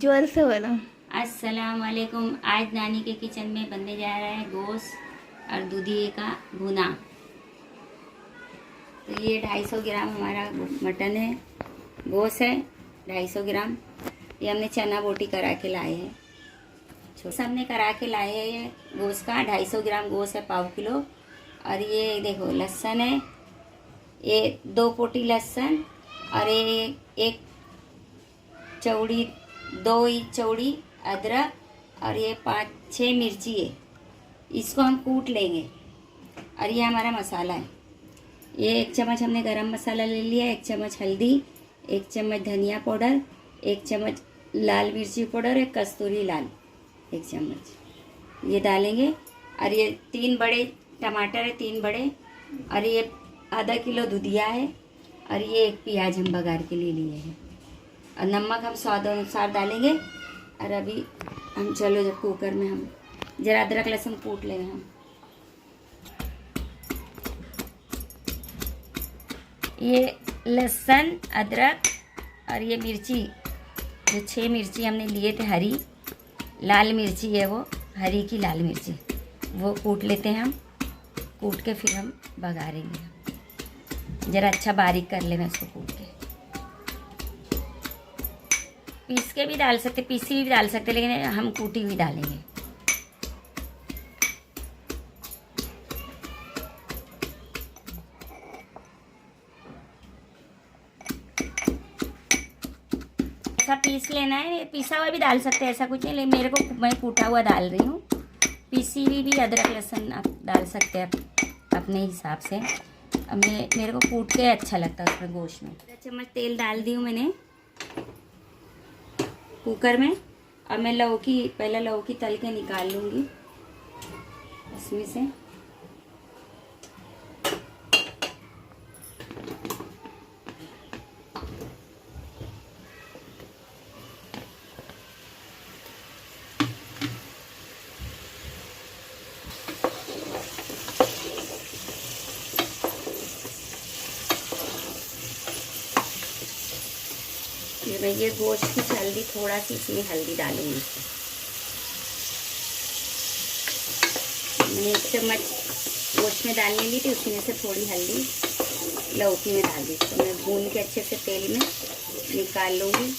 जोर से बोलो। अस्सलाम वालेकुम। आज नानी के किचन में बनने जा रहा है गोश्त और दूधिये का भुना। तो ये 250 ग्राम हमारा मटन है, गोश्त है 250 ग्राम। ये हमने चना बोटी करा के लाए हैं, हमने करा के लाए हैं। ये गोश्त का 250 ग्राम गोश्त है, पाव किलो। और ये देखो लहसुन है, ये 2 पोटी लहसुन, और ये एक चौड़ी 2 इंच चौड़ी अदरक, और ये 5-6 मिर्ची है। इसको हम कूट लेंगे। और ये हमारा मसाला है, ये 1 चम्मच हमने गरम मसाला ले लिया, 1 चम्मच हल्दी, 1 चम्मच धनिया पाउडर, 1 चम्मच लाल मिर्ची पाउडर, 1 कस्तूरी लाल 1 चम्मच ये डालेंगे। और ये 3 बड़े टमाटर है, 3 बड़े, और ये आधा किलो दूधिया है, और ये 1 प्याज हम बघार के लिए लिए हैं। और नमक हम स्वाद अनुसार डालेंगे। और अभी हम चलो जब कुकर में हम जरा अदरक लहसुन कूट लेंगे हम। ये लहसुन अदरक और ये मिर्ची, जो 6 मिर्ची हमने लिए थे, हरी लाल मिर्ची है, वो हरी की लाल मिर्ची, वो कूट लेते हैं हम। कूट के फिर हम बघारेंगे। ज़रा अच्छा बारीक कर लेना इसको कूट के। पीस के भी डाल सकते, पीसी भी डाल सकते, लेकिन हम कूटी हुई डालेंगे। ऐसा पीस लेना है, पीसा हुआ भी डाल सकते हैं, ऐसा कुछ नहीं, लेकिन मेरे को मैं कूटा हुआ डाल रही हूँ। पीसी हुई भी अदरक लहसुन आप डाल सकते हैं अपने हिसाब से। अब मेरे को कूट के अच्छा लगता है उसमें गोश्त में। 1 चम्मच तेल डाल दी हूँ मैंने कुकर में। अब मैं पहले लौकी तल के निकाल लूँगी इसमें से। फिर मैं ये गोश्त की हल्दी, थोड़ा सी इसमें हल्दी डालूंगी। मैंने 1 चम्मच गोश्त में डालने ली थी, उसमें से थोड़ी हल्दी लौकी में डाल दी। तो मैं भून के अच्छे से तेल में निकाल लूँगी।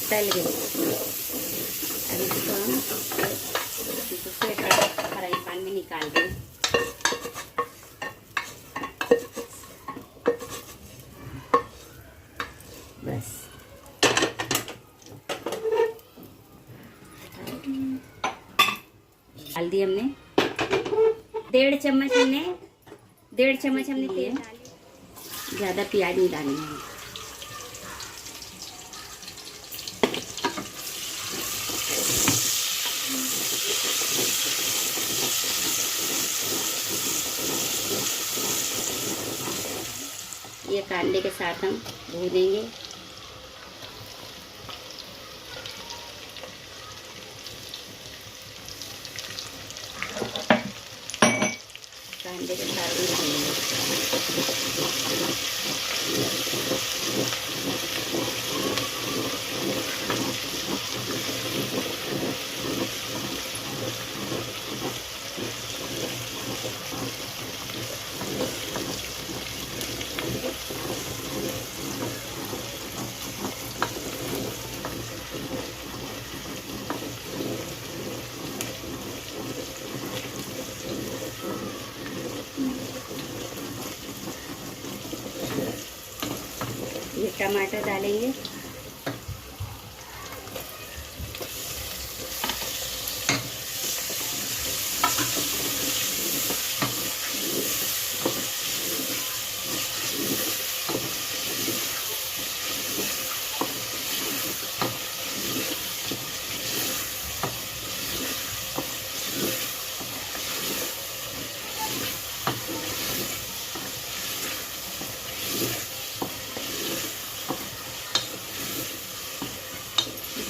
तल गई। अब इसको हम दूसरे फ्राई पैन में निकाल दें। बस डाल दी हमने। 1.5 चम्मच हमने तेल डाले। ज़्यादा प्याज नहीं डालनी है। ये कांदे के साथ हम भूनेंगे। कांदे के साथ भी भूनेंगे। ये टमाटर डालेंगे।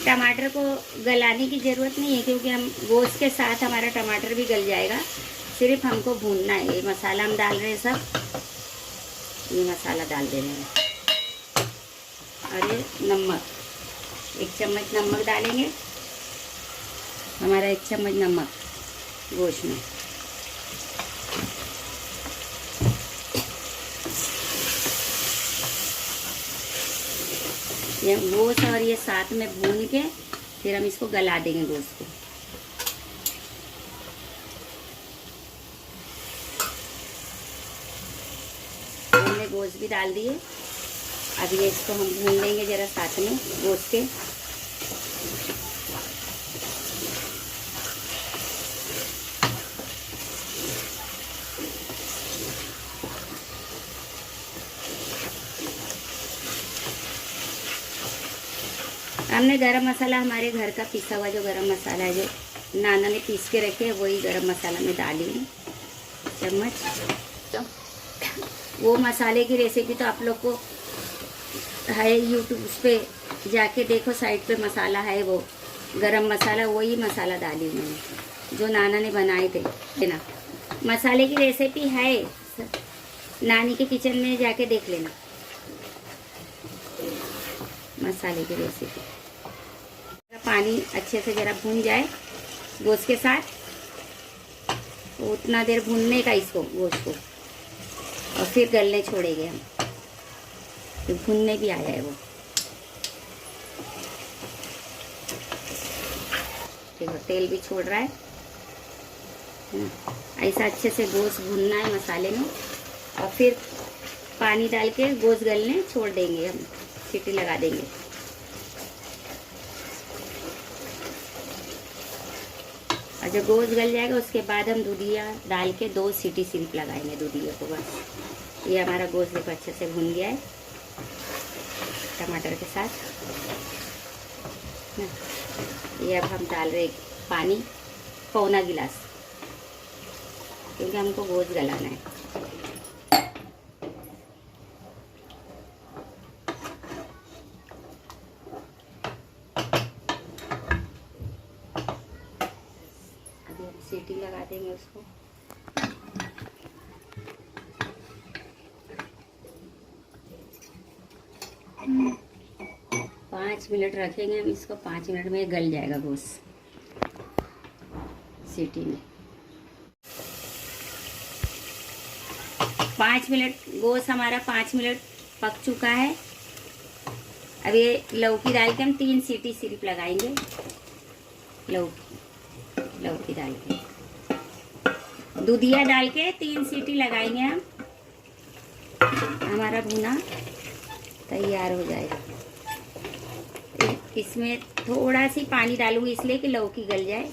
टमाटर को गलाने की ज़रूरत नहीं है क्योंकि हम गोश्त के साथ हमारा टमाटर भी गल जाएगा। सिर्फ हमको भूनना है। ये मसाला हम डाल रहे हैं सब, ये मसाला डाल दे रहे हैं। और ये नमक, 1 चम्मच नमक डालेंगे। हमारा 1 चम्मच नमक गोश्त में। ये गोश्त और ये साथ में भून के फिर हम इसको गला देंगे गोश्त को। हमने गोश्त भी डाल दिए। अब ये इसको हम भून लेंगे जरा साथ में गोश्त के। हमने गरम मसाला, हमारे घर का पिसा हुआ जो गरम मसाला है, जो नाना ने पीस के रखे है, वही गरम मसाला में डाली है चम्मच। वो मसाले की रेसिपी तो आप लोग को है यूट्यूब पे जाके देखो, साइड पे मसाला है, वो गरम मसाला, वही मसाला डाली मैंने जो नाना ने बनाए थे, है ना। मसाले की रेसिपी है, नानी के किचन में जाके देख लेना मसाले की रेसिपी। पानी अच्छे से ज़रा भून जाए गोश्त के साथ, तो उतना देर भूनने का इसको गोश्त को, और फिर गलने छोड़ेंगे हम, फिर भूनने भी आ जाए वो। देखो तेल भी छोड़ रहा है। ऐसा अच्छे से गोश्त भूनना है मसाले में, और फिर पानी डाल के गोश्त गलने छोड़ देंगे हम, सीटी लगा देंगे। और जब गोश्त गल जाएगा उसके बाद हम दूधिया डाल के 2 सीटी सिर्फ लगाएंगे दूधिया को, बस। ये हमारा गोश्त देखो अच्छे से भुन गया है टमाटर के साथ ना। ये अब हम डाल रहे पानी, पौना गिलास, क्योंकि हमको गोश्त गलाना है। सीटी लगा देंगे उसको। पाँच मिनट रखेंगे हम इसको, 5 मिनट में गल जाएगा गोश्त सीटी में। 5 मिनट गोश्त हमारा 5 मिनट पक चुका है। अब ये लौकी डाल के हम 3 सीटी सिर्फ लगाएंगे। लौकी डाल के, दूधिया डाल के 3 सीटी लगाएंगे हम। हमारा भुना तैयार हो जाएगा। इसमें थोड़ा सी पानी डालूंगी इसलिए कि लौकी गल जाए।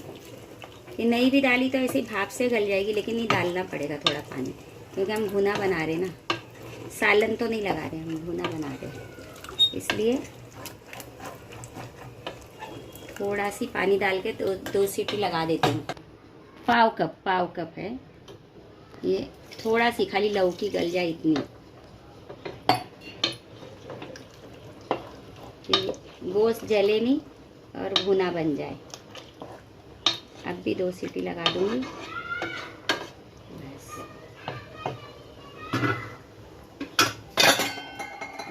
ये नहीं भी डाली तो ऐसे भाप से गल जाएगी, लेकिन ये डालना पड़ेगा थोड़ा पानी, क्योंकि हम भुना बना रहे ना, सालन तो नहीं लगा रहे, हम भुना बना रहे, इसलिए थोड़ा सी पानी डाल के 2 सीटी लगा देती हूँ। पाव कप है ये, थोड़ा सी खाली लौकी गल जाए इतनी, कि गोश्त जले नहीं और भुना बन जाए। अब भी 2 सीटी लगा दूंगी बस।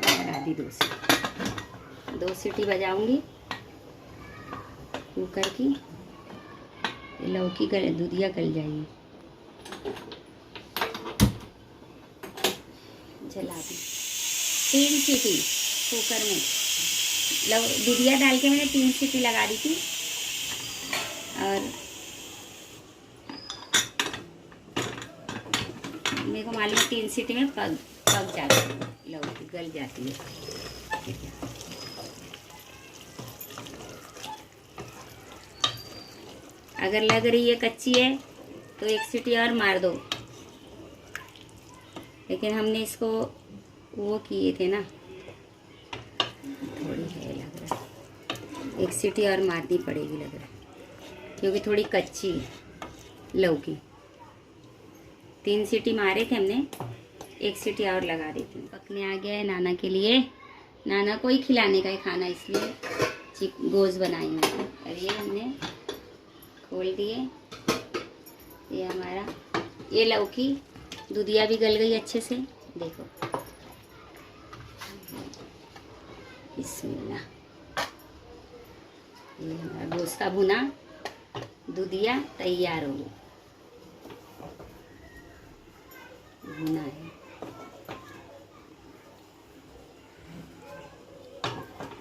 लगा दी 2 सीटी बजाऊंगी कुकर की। लौकी दूधिया गल जाएगी। जला दी 3 सीटी कुकर में, दूधिया डाल के मैंने 3 सीटी लगा दी थी। और मेरे को मालूम है 3 सीटी में पक जाती है, लौकी गल जाती है। अगर लग रही है कच्ची है तो एक सीटी और मार दो, लेकिन हमने इसको वो किए थे ना, थोड़ी है लग रहा है, एक सीटी और मारनी पड़ेगी लग रहा है, क्योंकि थोड़ी कच्ची है लौकी। 3 सीटी मारे थे हमने, एक सीटी और लगा देती हूँ। पकने आ गया है नाना के लिए, नाना को ही खिलाने का है खाना, इसलिए गोश्त बनाई हूँ। और ये हमने खोल दिए, ये हमारा, ये लौकी दूधिया भी गल गई अच्छे से, देखो। बिस्मिल्लाह, ये हमारा गोश्त का भुना दूधिया तैयार हो गया, भुना है।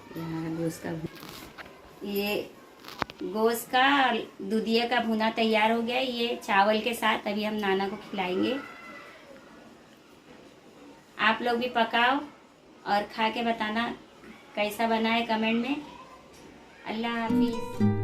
ये हमारा गोश्त का, ये गोश्त का दूधिया का भुना तैयार हो गया। ये चावल के साथ अभी हम नाना को खिलाएंगे। आप लोग भी पकाओ और खा के बताना कैसा बना है कमेंट में। अल्लाह हाफिज़।